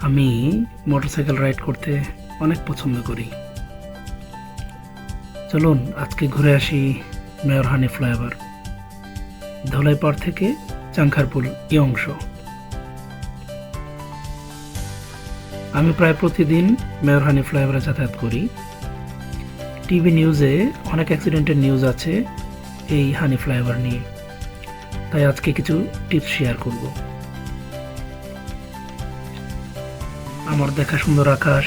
আমি motorcycle ride করতে অনেক পছন্দ করি। চলুন আজকে ঘুরে আসি মেয়র হানিফ ফ্লাইওভার, ধলাইপাড় থেকে চাংখারপুল এই অংশ। আমি প্রায় প্রতিদিন মেয়র হানিফ ফ্লাইওভারে যাতায়াত করি। টিভি নিউজে অনেক অ্যাক্সিডেন্টের নিউজ আছে এই হানিফ ফ্লাইওভার নিয়ে, তাই আজকে কিছু টিপস শেয়ার করব। আমার দেখা সুন্দর আকাশ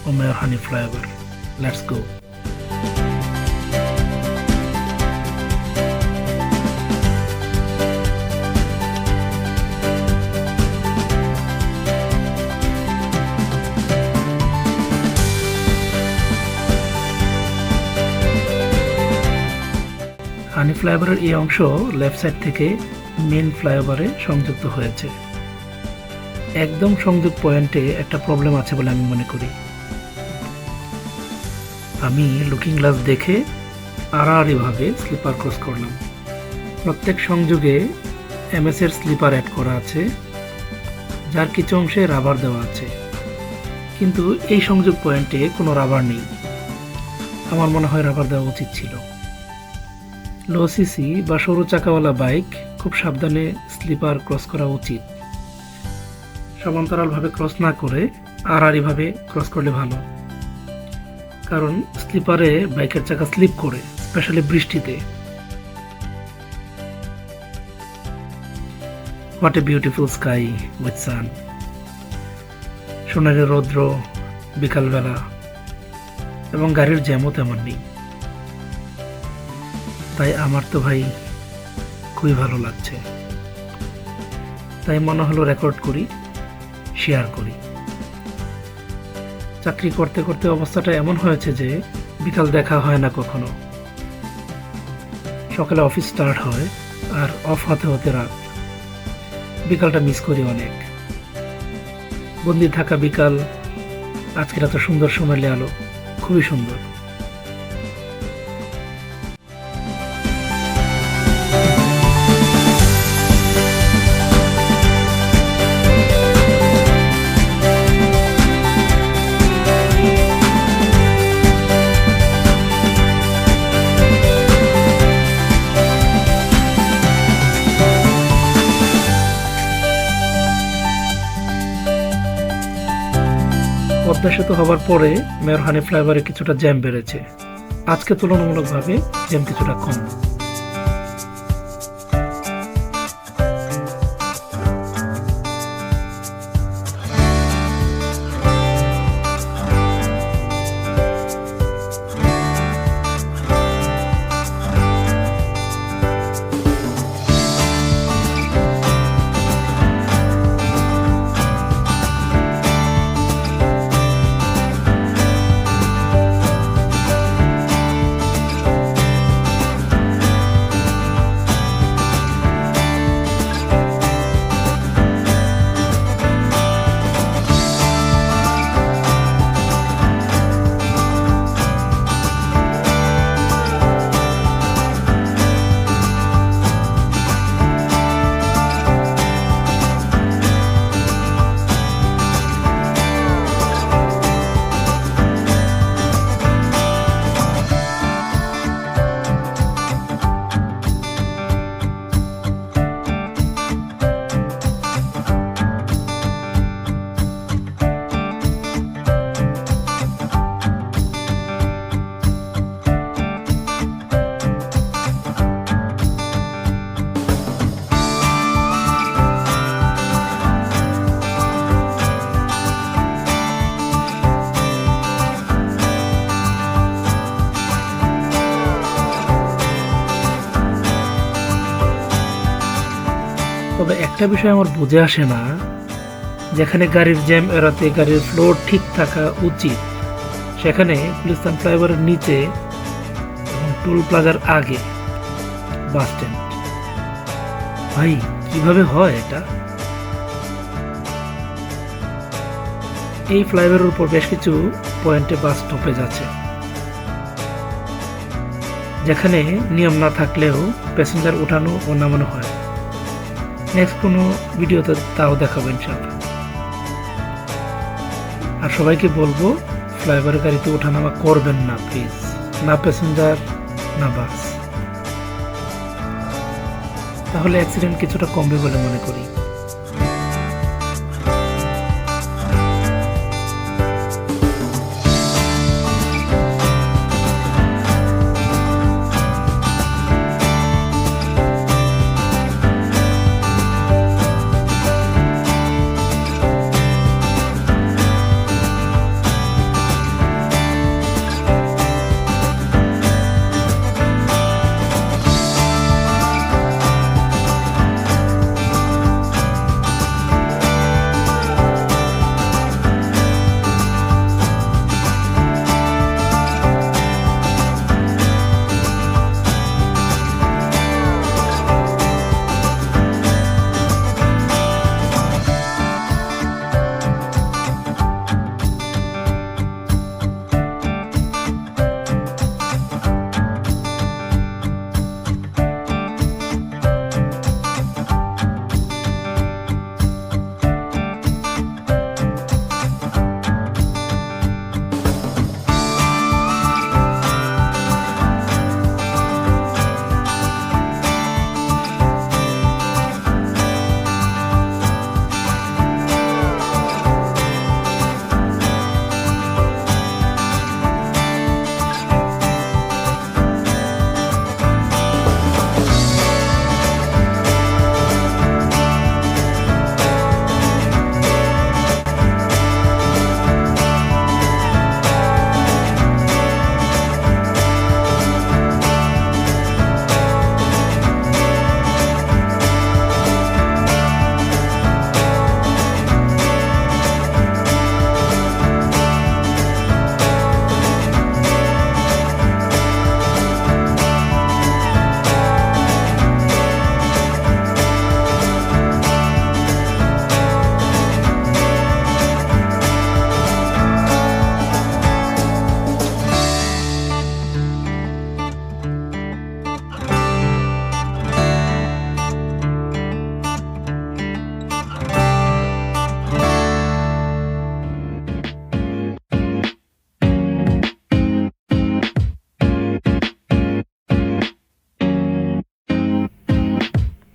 ও mayor Hanif flyover. Let's go. Hanif ফ্লাইওভারের এই অংশ লেফট সাইড থেকে মেন ফ্লাইওভারে সংযুক্ত হয়েছে। একদম সংযোগ পয়েন্টে একটা প্রবলেম আছে বলে আমি মনে করি। আমি লুকিং গ্লাস দেখে আড়াআড়িভাবে স্লিপার ক্রস করলাম। প্রত্যেক সংযোগে এমএস এর স্লিপার অ্যাড করা আছে, যার কিছু অংশে রাবার দেওয়া আছে, কিন্তু এই সংযোগ পয়েন্টে কোনো রাবার নেই। আমার মনে হয় রাবার দেওয়া উচিত ছিল। লো সিসি বা সরু চাকাওয়ালা বাইক খুব সাবধানে স্লিপার ক্রস করা উচিত। সমান্তরালভাবে ক্রস না করে আড়াআড়িভাবে ক্রস করলে ভালো, কারণ স্লিপারে বাইকের চাকা স্লিপ করে, স্পেশালি বৃষ্টিতে। What a beautiful sky with sun. সোনালি রৌদ্র বিকালবেলা, এবং গাড়ির জ্যামও তেমন নেই। তাই আমার তো ভাই খুবই ভালো লাগছে। তাই মনে হলো রেকর্ড করি, শেয়ার করি। চাকরি করতে করতে অবস্থাটা এমন হয়েছে যে বিকাল দেখা হয় না কখনো। সকালে অফিস স্টার্ট হয় আর অফ হতে হতে রাত। বিকালটা মিস করি অনেক। বন্দি থাকা বিকাল, আজকের এত সুন্দর সোনালি আলো, খুবই সুন্দর। পদ্মা সেতু হওয়ার পরে মেয়র হানিফ ফ্লাইওভারে কিছুটা জ্যাম বেড়েছে। আজকে তুলনামূলকভাবে জ্যাম কিছুটা কম। তবে একটা বিষয় আমার বুঝে আসে না, যেখানে গাড়ির জ্যাম এড়াতে গাড়ির ফ্লোর ঠিক থাকা উচিত, সেখানে গুলিস্তান ফ্লাইওভারের নিচে এবং টোল প্লাজার আগে বাস স্ট্যান্ড। ভাই কিভাবে হয় এটা? এই ফ্লাইওভারের উপর বেশ কিছু পয়েন্টে বাস স্টপেজ আছে, যেখানে নিয়ম না থাকলেও প্যাসেঞ্জার ওঠানো ও নামানো হয়। নেক্সট কোনো ভিডিওতে তাও দেখাবো ইনশাআল্লাহ। আর সবাইকে বলবো ফ্লাইওভারের গাড়িতে ওঠানামা করবেন না প্লিজ, না প্যাসেঞ্জার না বাস, তাহলে অ্যাক্সিডেন্ট কিছুটা কমবে বলে মনে করি।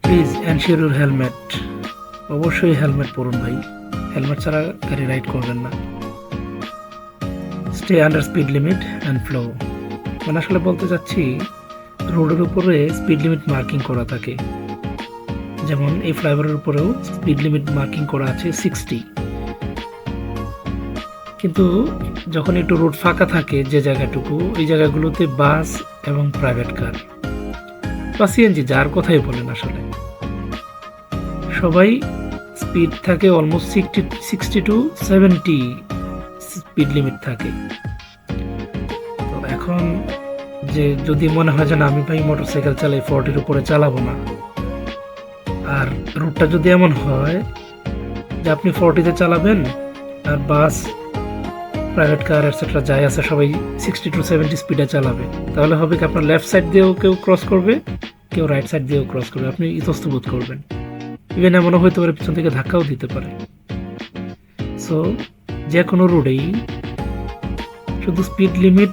প্লিজ এনশিওর ইউর হেলমেট, অবশ্যই হেলমেট পরুন ভাই, হেলমেট ছাড়া গাড়ি রাইড করবেন না। Stay under speed limit and flow, মানে আসলে বলতে চাচ্ছি রোডের উপরে স্পিড লিমিট মার্কিং করা থাকে, যেমন এই ফ্লাইওভারের উপরেও স্পিড লিমিট মার্কিং করা আছে 60, কিন্তু যখন একটু রোড ফাঁকা থাকে যে জায়গাটুকু, ওই জায়গাগুলোতে বাস এবং প্রাইভেট কার বা সিএনজি যার কথাই বলেন আসলে সবাই স্পিড থাকে অলমোস্ট 60 টু 70 স্পিড লিমিট থাকে। তো এখন যে যদি মনে হয় যে না আমি ভাই মোটরসাইকেল চালাই 40-র উপরে চালাবো না, আর রুটটা যদি এমন হয় যে আপনি 40-তে চালাবেন আর বাস প্রাইভেট কার এটসেট্রা যাই আছে সবাই 60 টু 70 স্পিডে চালাবে, তাহলে হবে কি আপনার লেফট সাইড দিয়েও কেউ ক্রস করবে, কেউ রাইট সাইড দিয়েও ক্রস করবে, আপনি ইতস্তত বোধ করবেন, ইভেন এমনও হইতে পারে পিছন থেকে ধাক্কাও দিতে পারে। সো যে কোনো রোডেই শুধু স্পিড লিমিট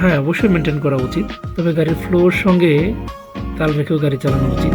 হ্যাঁ অবশ্যই মেনটেন করা উচিত, তবে গাড়ির ফ্লোর সঙ্গে তাল রেখেও গাড়ি চালানো উচিত।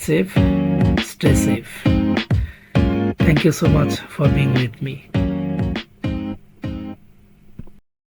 safe, stay safe. Thank you so much for being with me.